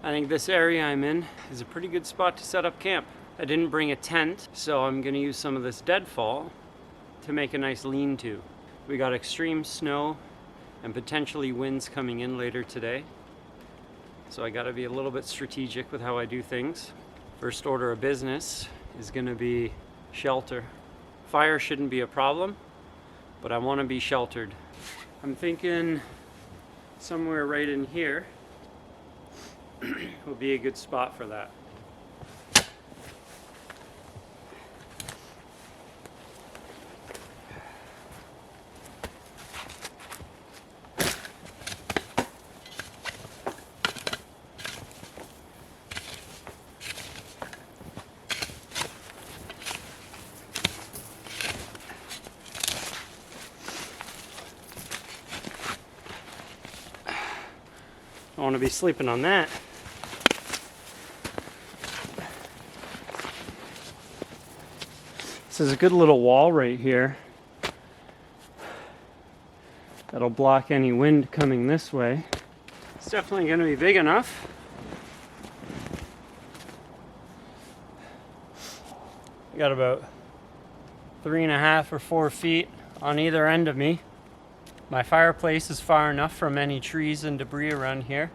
I think this area I'm in is a pretty good spot to set up camp. I didn't bring a tent, so I'm gonna use some of this deadfall to make a nice lean-to. We got extreme snow and potentially winds coming in later today, so I gotta be a little bit strategic with how I do things. First order of business is gonna be shelter. Fire shouldn't be a problem, but I want to be sheltered. I'm thinking somewhere right in here will be a good spot for that. I want to be sleeping on that. This is a good little wall right here. That'll block any wind coming this way. It's definitely going to be big enough. I got about 3.5 or 4 feet on either end of me. My fireplace is far enough from any trees and debris around here.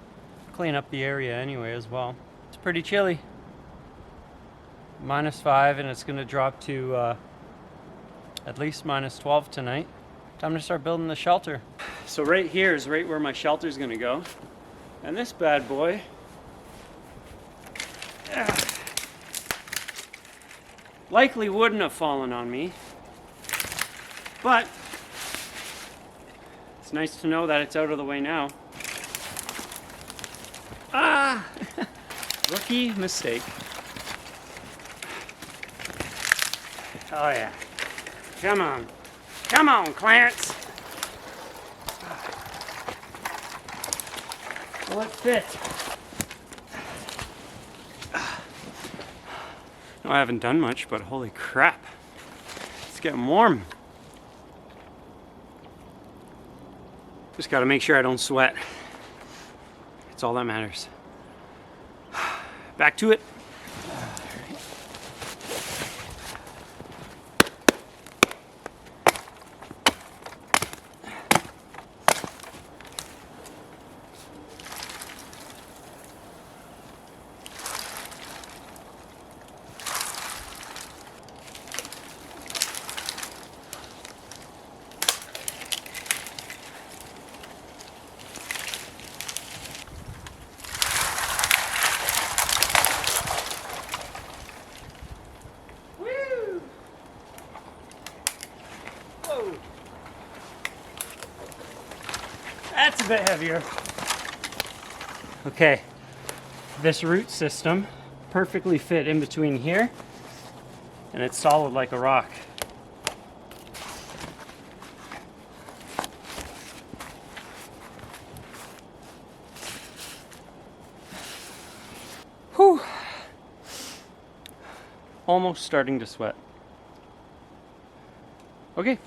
Clean up the area anyway as well. It's pretty chilly. -5, and it's gonna drop to at least -12 tonight. Time to start building the shelter. So right here is right where my shelter is gonna go. And this bad boy likely wouldn't have fallen on me, but it's nice to know that it's out of the way now. Ah! Rookie mistake. Oh yeah. Come on. Come on, Clarence. Will it fit? No, I haven't done much, but holy crap. It's getting warm. Just gotta make sure I don't sweat. It's all that matters. Back to it. That's a bit heavier. Okay, this root system perfectly fit in between here, and it's solid like a rock. Whew. Almost starting to sweat. Okay.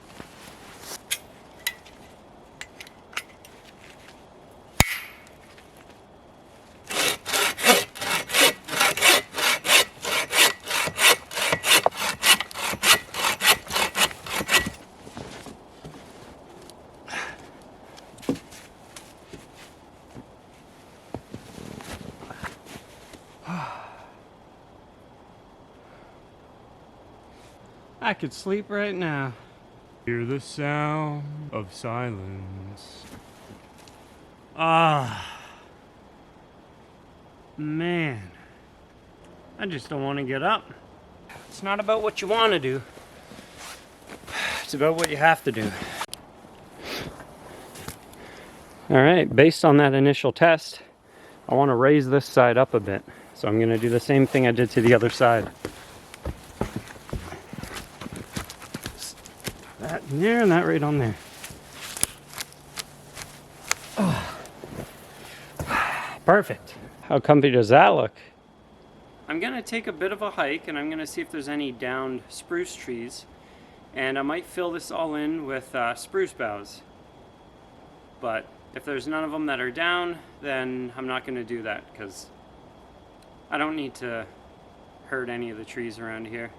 I could sleep right now. Hear the sound of silence. Ah, man. I just don't want to get up. It's not about what you want to do. It's about what you have to do. All right, based on that initial test, I want to raise this side up a bit. So I'm going to do the same thing I did to the other side. That in there and that right on there. Oh. Perfect. How comfy does that look? I'm going to take a bit of a hike and I'm going to see if there's any downed spruce trees. And I might fill this all in with spruce boughs. But if there's none of them that are down, then I'm not going to do that because I don't need to hurt any of the trees around here.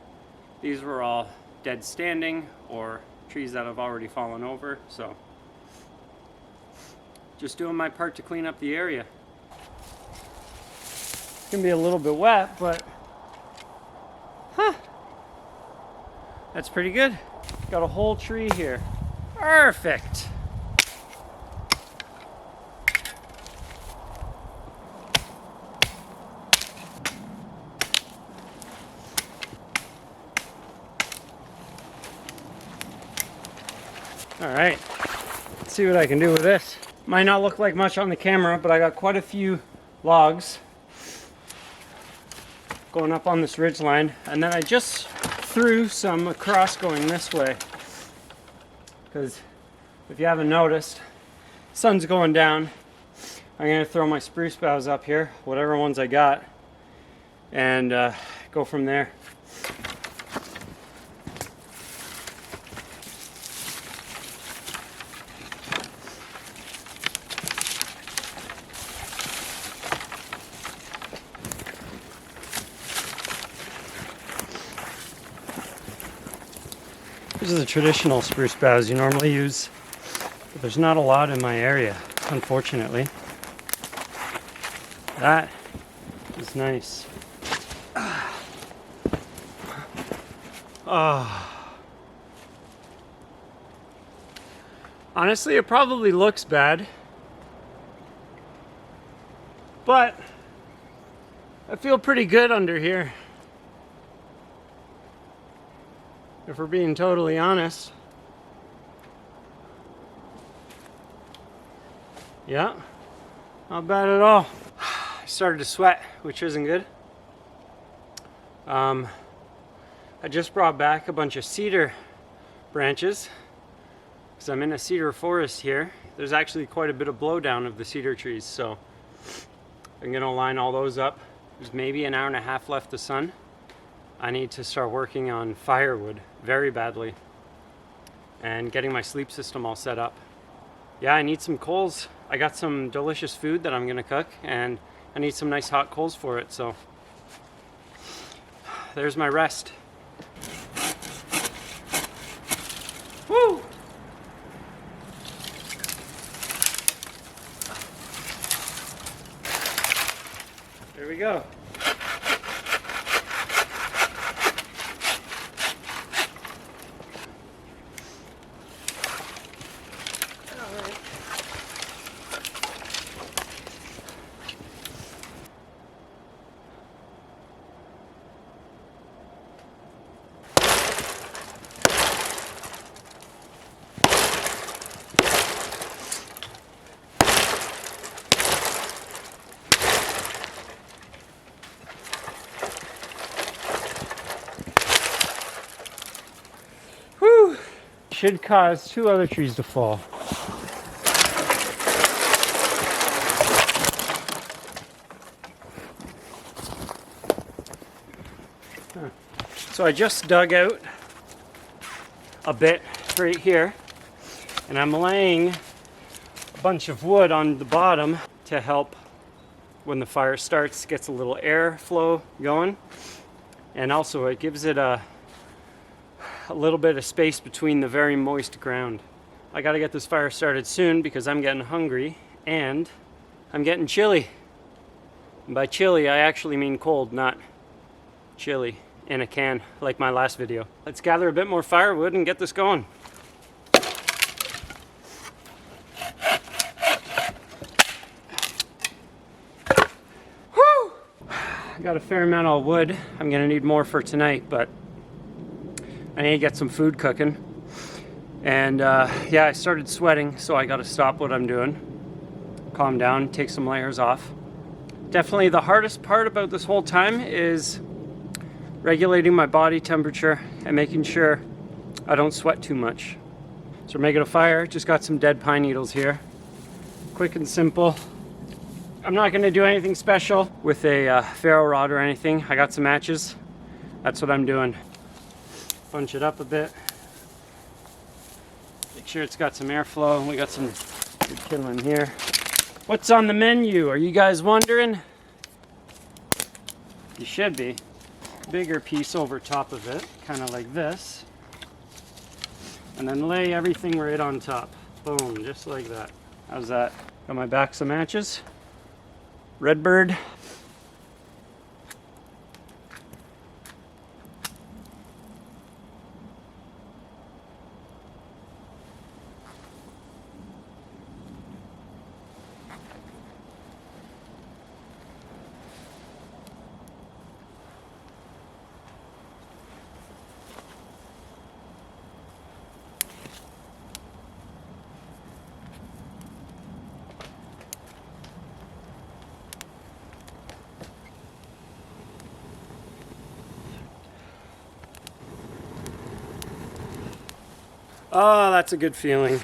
These were all dead standing or trees that have already fallen over, so just doing my part to clean up the area. It's gonna be a little bit wet, but that's pretty good. Got a whole tree here. Perfect. All right, let's see what I can do with this. Might not look like much on the camera, but I got quite a few logs going up on this ridge line, and then I just threw some across going this way, because if you haven't noticed, sun's going down. I'm gonna throw my spruce boughs up here, whatever ones I got, and go from there. These are the traditional spruce boughs you normally use, but there's not a lot in my area, unfortunately. That is nice. Honestly, it probably looks bad, but I feel pretty good under here. If we're being totally honest. Yeah, not bad at all. I started to sweat, which isn't good. I just brought back a bunch of cedar branches because I'm in a cedar forest here. There's actually quite a bit of blowdown of the cedar trees, so I'm gonna line all those up. There's maybe an hour and a half left of sun. I need to start working on firewood very badly and getting my sleep system all set up. Yeah, I need some coals. I got some delicious food that I'm gonna cook, and I need some nice hot coals for it, so there's my rest. Woo! There we go. Should cause 2 other trees to fall. So I just dug out a bit right here, and I'm laying a bunch of wood on the bottom to help when the fire starts, gets a little air flow going, and also it gives it a little bit of space between the very moist ground. I gotta get this fire started soon because I'm getting hungry and I'm getting chilly. And by chilly, I actually mean cold, not chili in a can like my last video. Let's gather a bit more firewood and get this going. Whew! I got a fair amount of wood. I'm gonna need more for tonight, but I need to get some food cooking. And yeah, I started sweating, so I gotta stop what I'm doing. Calm down, take some layers off. Definitely the hardest part about this whole time is regulating my body temperature and making sure I don't sweat too much. So we're making a fire, just got some dead pine needles here. Quick and simple. I'm not gonna do anything special with a ferro rod or anything. I got some matches, that's what I'm doing. Bunch it up a bit. Make sure it's got some airflow. We got some good kindling here. What's on the menu? Are you guys wondering? You should be. Bigger piece over top of it, kind of like this. And then lay everything right on top. Boom, just like that. How's that? Got my back some matches. Redbird. Oh, that's a good feeling.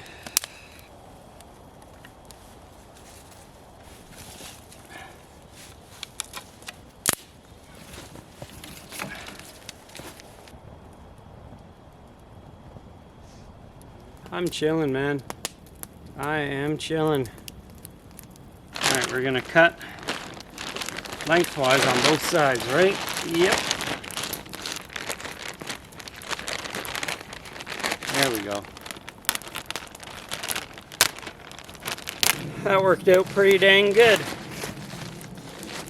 I'm chilling, man. I am chilling. All right, we're gonna cut lengthwise on both sides, right? Yep. There we go. That worked out pretty dang good.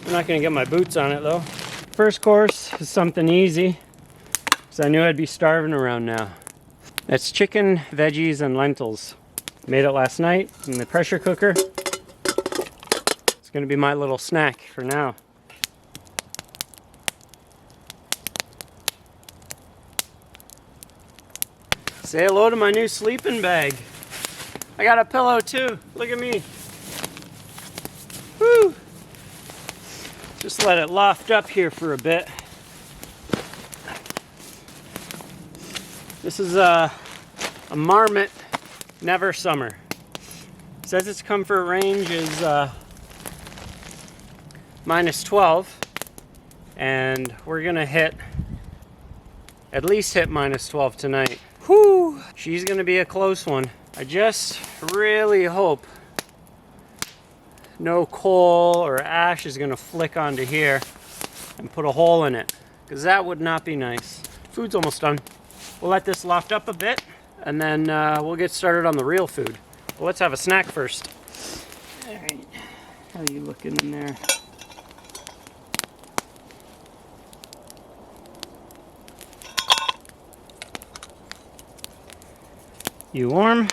I'm not gonna get my boots on it though. First course is something easy, because I knew I'd be starving around now. It's chicken, veggies, and lentils. Made it last night in the pressure cooker. It's gonna be my little snack for now. Say hello to my new sleeping bag. I got a pillow too. Look at me. Woo! Just let it loft up here for a bit. This is a Marmot Never Summer. It says its comfort range is -12, and we're gonna at least hit -12 tonight. Whew, she's gonna be a close one. I just really hope no coal or ash is gonna flick onto here and put a hole in it, because that would not be nice. Food's almost done. We'll let this loft up a bit, and then we'll get started on the real food. Well, let's have a snack first. All right, how are you looking in there? You warm?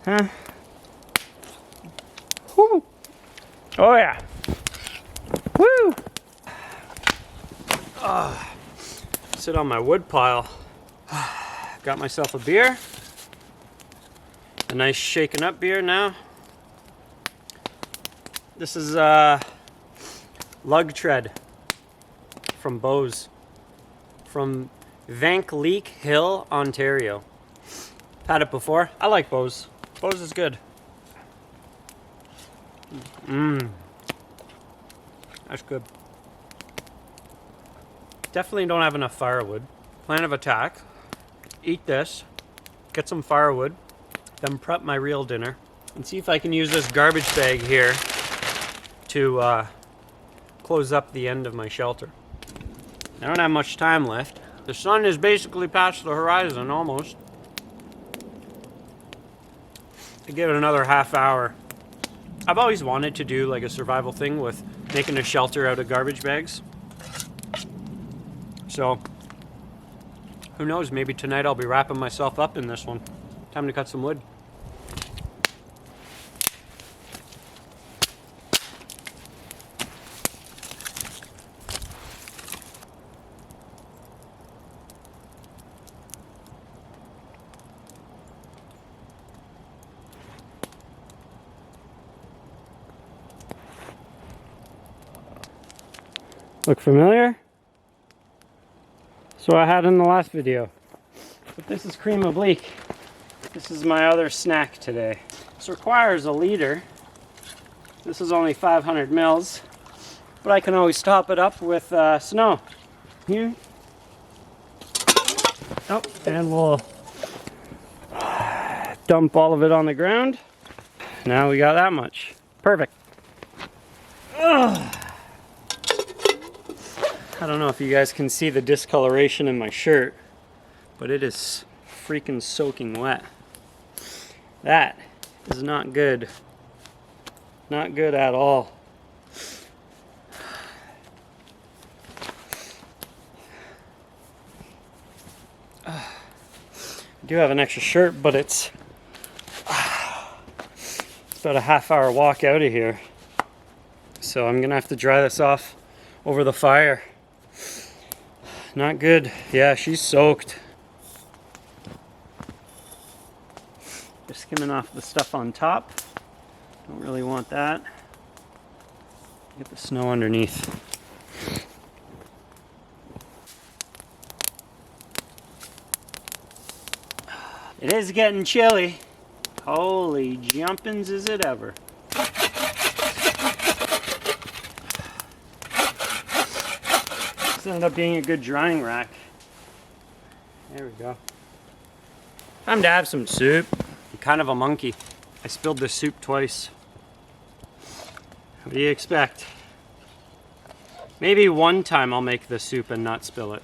Huh? Woo! Oh yeah! Woo! Sit on my wood pile. Got myself a beer. A nice shaken up beer now. This is Lug Tread from Bose. From Vankleek Hill, Ontario. Had it before. I like Bose. Bose is good. That's good. Definitely don't have enough firewood. Plan of attack. Eat this. Get some firewood. Then prep my real dinner. And see if I can use this garbage bag here to close up the end of my shelter. I don't have much time left. The sun is basically past the horizon, almost. I give it another half hour. I've always wanted to do like a survival thing with making a shelter out of garbage bags. So, who knows, maybe tonight I'll be wrapping myself up in this one. Time to cut some wood. Look familiar? So I had in the last video. But this is cream of leek. This is my other snack today. This requires a liter. This is only 500 mils, but I can always top it up with snow. Here. Oh, and we'll dump all of it on the ground. Now we got that much. Perfect. Ugh. I don't know if you guys can see the discoloration in my shirt, but it is freaking soaking wet. That is not good. Not good at all. I do have an extra shirt, but it's about a half-hour walk out of here. So I'm gonna have to dry this off over the fire. Not good. Yeah, she's soaked. Just skimming off the stuff on top. Don't really want that. Get the snow underneath. It is getting chilly. Holy jumpins' is it ever. This ended up being a good drying rack. There we go. Time to have some soup. I'm kind of a monkey. I spilled this soup twice. What do you expect? Maybe one time I'll make the soup and not spill it.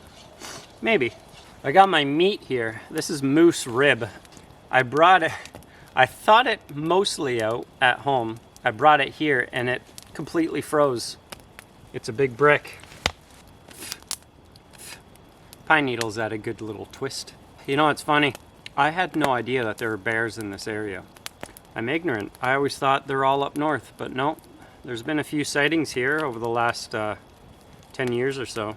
Maybe. I got my meat here. This is moose rib. I brought it, I thought it mostly out at home. I brought it here and it completely froze. It's a big brick. Pine needles add a good little twist. You know what's funny? I had no idea that there were bears in this area. I'm ignorant. I always thought they're all up north, but no. There's been a few sightings here over the last 10 years or so.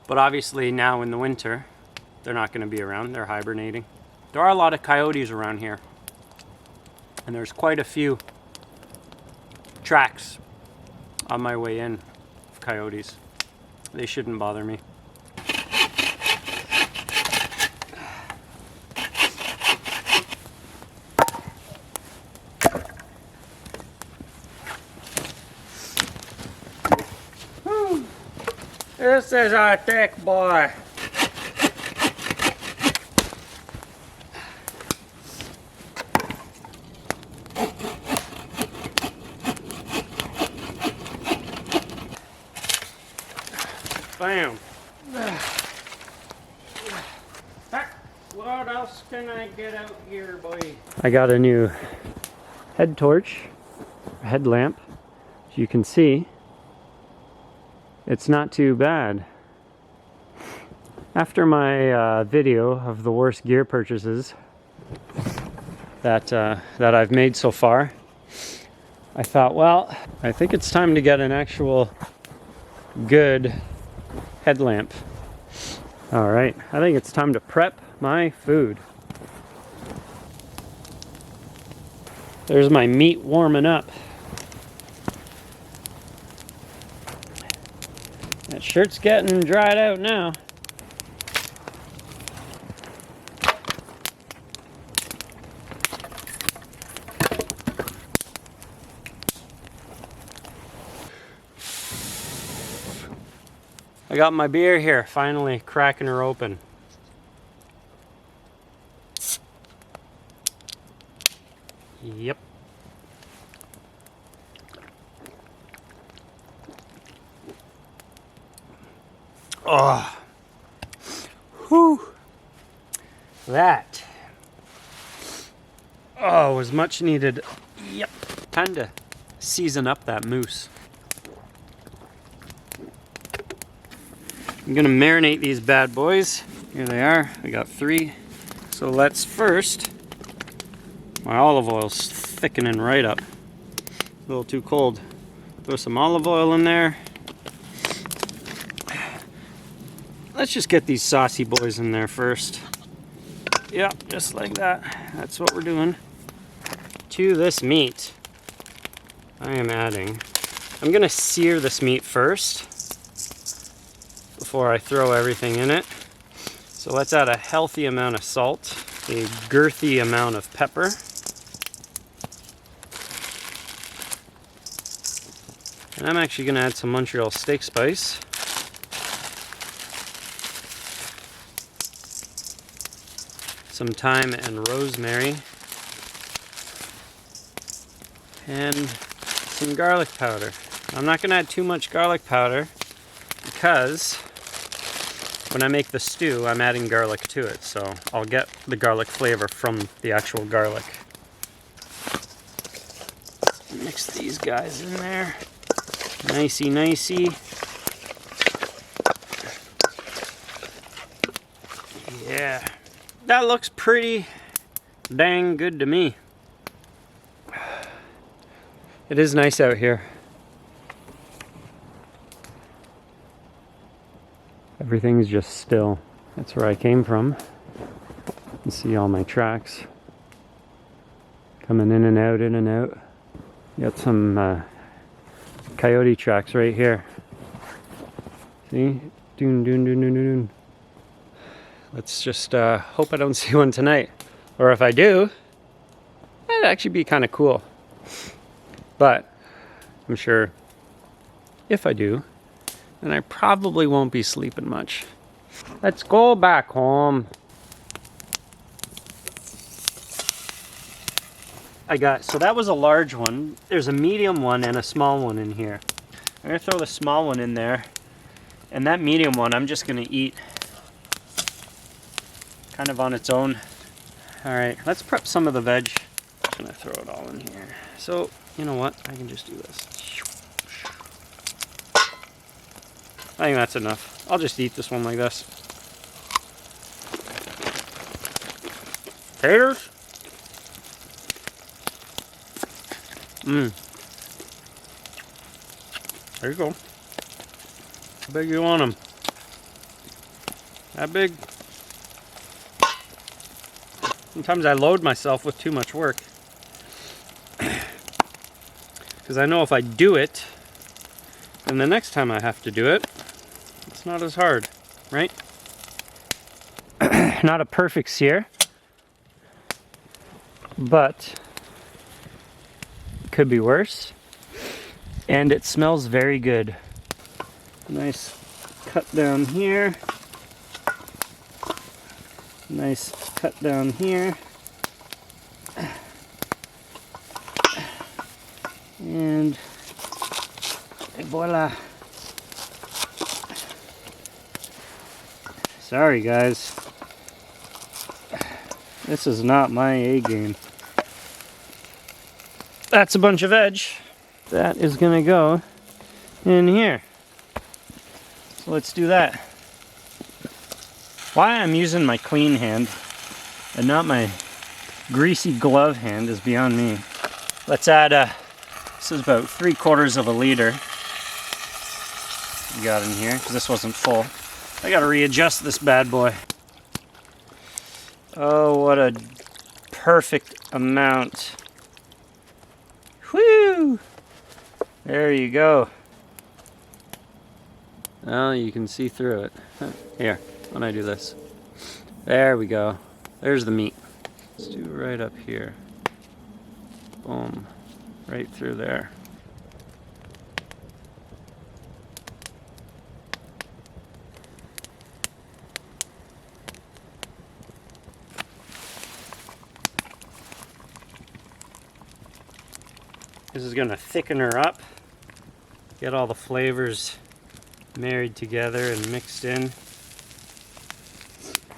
But obviously now in the winter, they're not going to be around. They're hibernating. There are a lot of coyotes around here. And there's quite a few tracks on my way in of coyotes. They shouldn't bother me. Whew. This is a thick boy. Bam. What else can I get out here, boy? I got a new head torch, headlamp. As you can see, it's not too bad. After my video of the worst gear purchases that I've made so far, I thought, well, I think it's time to get an actual good headlamp. All right, I think it's time to prep my food. There's my meat warming up. That shirt's getting dried out now. I got my beer here, finally cracking her open. Yep. Oh. Whew. That. Oh, was much needed. Yep. Time to season up that moose. I'm gonna marinate these bad boys. Here they are. I got 3. So let's first, my olive oil's thickening right up. A little too cold. Throw some olive oil in there. Let's just get these saucy boys in there first. Yep, just like that. That's what we're doing. To this meat, I am adding, I'm gonna sear this meat first before I throw everything in it. So let's add a healthy amount of salt, a girthy amount of pepper, and I'm actually going to add some Montreal steak spice, some thyme and rosemary, and some garlic powder. I'm not going to add too much garlic powder because when I make the stew, I'm adding garlic to it, so I'll get the garlic flavor from the actual garlic. Mix these guys in there. Nicey, nicey. Yeah, that looks pretty dang good to me. It is nice out here. Everything's just still. That's where I came from. You can see all my tracks coming in and out, in and out. Got some coyote tracks right here. See? Doon, doon, doon, doon, doon. Let's just hope I don't see one tonight. Or if I do, that'd actually be kind of cool. But I'm sure if I do, then I probably won't be sleeping much. Let's go back home. So that was a large one. There's a medium one and a small one in here. I'm gonna throw the small one in there. And that medium one, I'm just gonna eat kind of on its own. All right, let's prep some of the veg. I'm gonna throw it all in here. So, you know what? I can just do this. I think that's enough. I'll just eat this one like this. Taters? There you go. How big you want them? That big? Sometimes I load myself with too much work. Because I know if I do it, then the next time I have to do it, it's not as hard, right? Not a perfect sear, but it could be worse. And it smells very good. Nice cut down here. Nice cut down here. And voila. Sorry guys. This is not my A game. That's a bunch of veg. That is gonna go in here. So let's do that. Why I'm using my clean hand and not my greasy glove hand is beyond me. Let's add this is about 3/4 of a liter we got in here, because this wasn't full. I gotta readjust this bad boy. Oh, what a perfect amount. Whew! There you go. Oh, you can see through it. Here, when I do this. There we go. There's the meat. Let's do it right up here. Boom. Right through there. This is going to thicken her up. Get all the flavors married together and mixed in.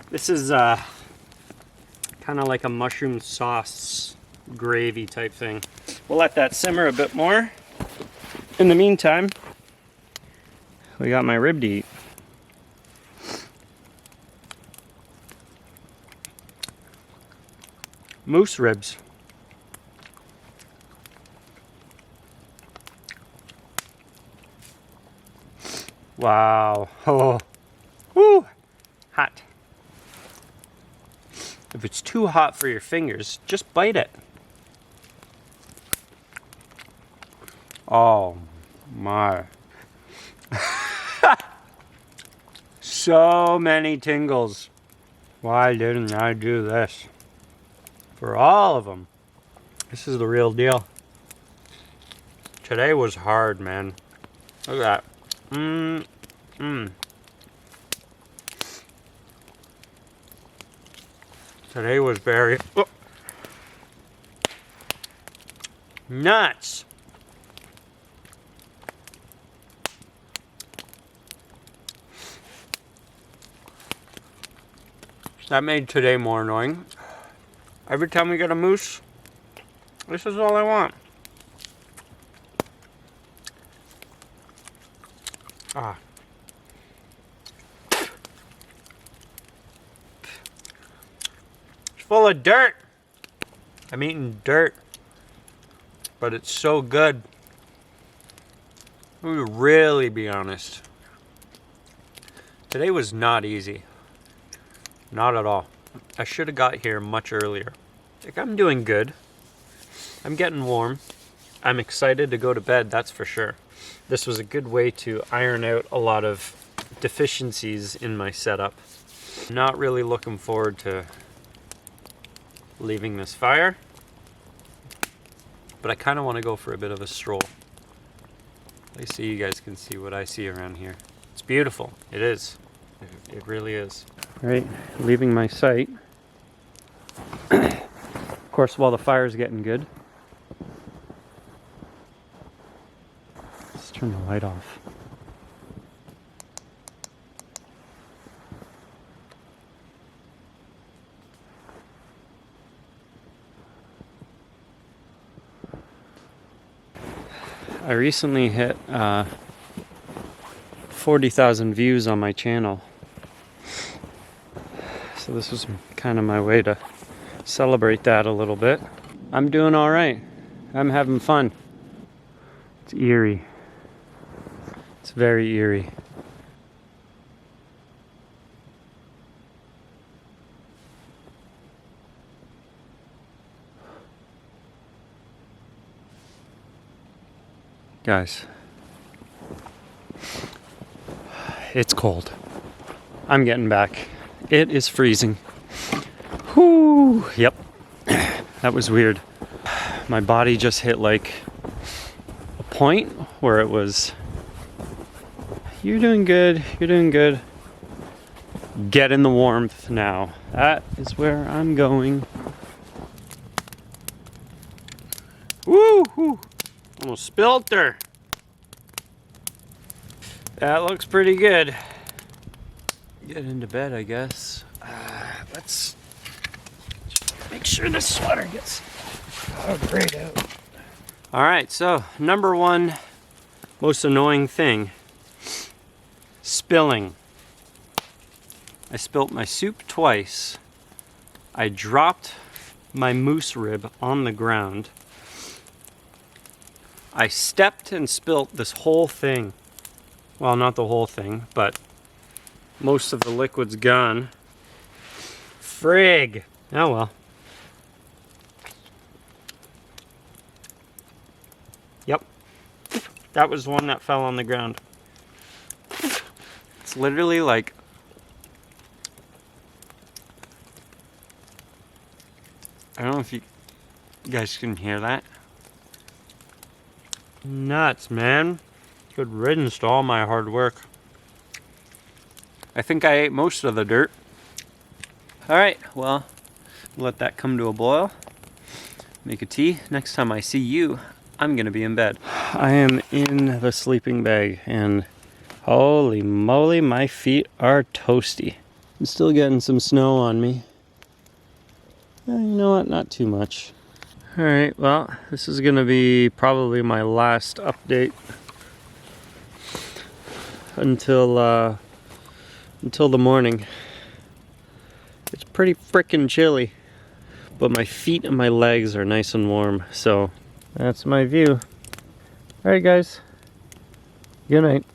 This is kind of like a mushroom sauce gravy type thing. We'll let that simmer a bit more. In the meantime, we got my rib to eat. Moose ribs. Wow. Oh. Woo. Hot. If it's too hot for your fingers, just bite it. Oh my. So many tingles. Why didn't I do this? For all of them. This is the real deal. Today was hard, man. Look at that. Today was very nuts. That made today more annoying. Every time we get a moose, this is all I want. Ah. It's full of dirt. I'm eating dirt, but it's so good. Let me really be honest. Today was not easy. Not at all. I should have got here much earlier. Like, I'm doing good. I'm getting warm. I'm excited to go to bed, that's for sure. This was a good way to iron out a lot of deficiencies in my setup. Not really looking forward to leaving this fire, but I kind of want to go for a bit of a stroll. At least so you guys can see what I see around here. It's beautiful. It is. It really is. All right, leaving my site. Of course, while the fire's getting good. Let's turn the light off. I recently hit 40,000 views on my channel. So this was kind of my way to celebrate that a little bit. I'm doing all right. I'm having fun. It's eerie. It's very eerie. Guys, it's cold. I'm getting back. It is freezing. Whoo! Yep. That was weird. My body just hit like a point where it was, you're doing good, you're doing good. Get in the warmth now. That is where I'm going. Woo! Almost spilled her. That looks pretty good. Get into bed, I guess. Let's make sure the sweater gets grayed out. All right, so number one most annoying thing, spilling. I spilt my soup twice. I dropped my moose rib on the ground. I stepped and spilt this whole thing. Well, not the whole thing, but most of the liquid's gone. Frig! Oh well. Yep. That was one that fell on the ground. It's literally like... I don't know if you guys can hear that. Nuts, man. Good riddance to all my hard work. I think I ate most of the dirt. Alright, well, let that come to a boil. Make a tea. Next time I see you, I'm gonna be in bed. I am in the sleeping bag and holy moly, my feet are toasty. I'm still getting some snow on me. You know what, not too much. Alright, well, this is gonna be probably my last update until the morning. It's pretty frickin' chilly, but my feet and my legs are nice and warm, so that's my view. Alright guys, good night.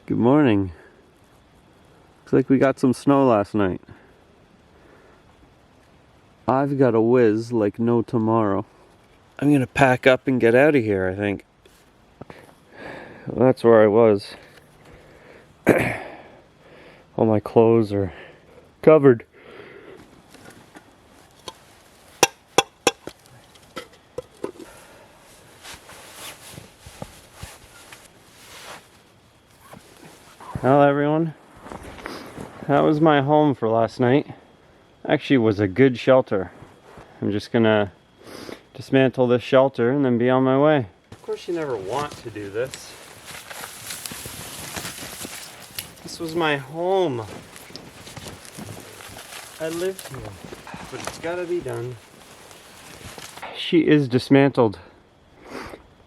Good morning. Looks like we got some snow last night. I've got a whiz like no tomorrow. I'm gonna pack up and get out of here, I think. Well, that's where I was. All my clothes are covered. Well, everyone, that was my home for last night. Actually, it was a good shelter. I'm just gonna dismantle this shelter and then be on my way. Of course, you never want to do this. This was my home I live here, but it's gotta be done. She is dismantled.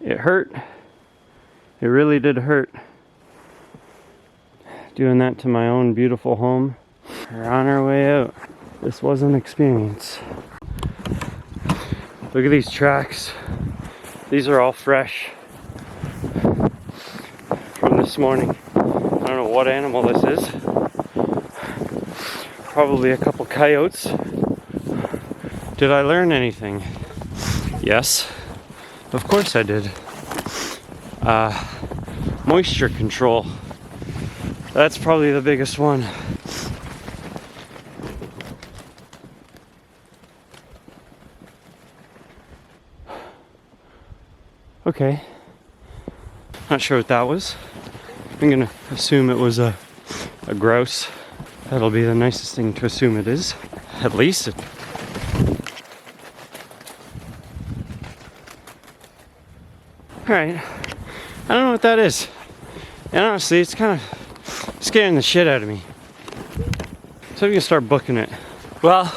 It hurt. It really did hurt. Doing that to my own beautiful home. We're on our way out. This was an experience. Look at these tracks. These are all fresh from this morning. I don't know what animal this is. Probably a couple coyotes. Did I learn anything? Yes, of course I did. Moisture control. That's probably the biggest one. Okay. Not sure what that was. I'm gonna assume it was a grouse. That'll be the nicest thing to assume it is. At least it. Alright. I don't know what that is. And honestly, it's kind of scaring the shit out of me. So I'm gonna start booking it. Well,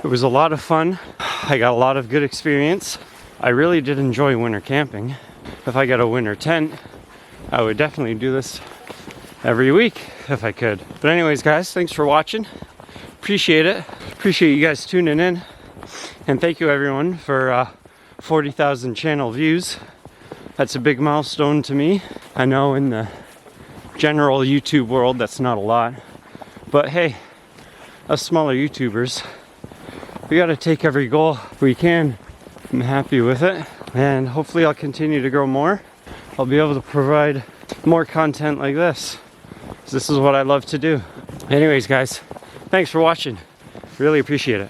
it was a lot of fun. I got a lot of good experience. I really did enjoy winter camping. If I got a winter tent, I would definitely do this every week if I could. But anyways, guys, thanks for watching. Appreciate it. Appreciate you guys tuning in. And thank you everyone for 40,000 channel views. That's a big milestone to me. I know in the general YouTube world that's not a lot. But hey, us smaller YouTubers, we gotta take every goal we can. I'm happy with it. And hopefully I'll continue to grow more. I'll be able to provide more content like this. This is what I love to do. Anyways, guys, thanks for watching. Really appreciate it.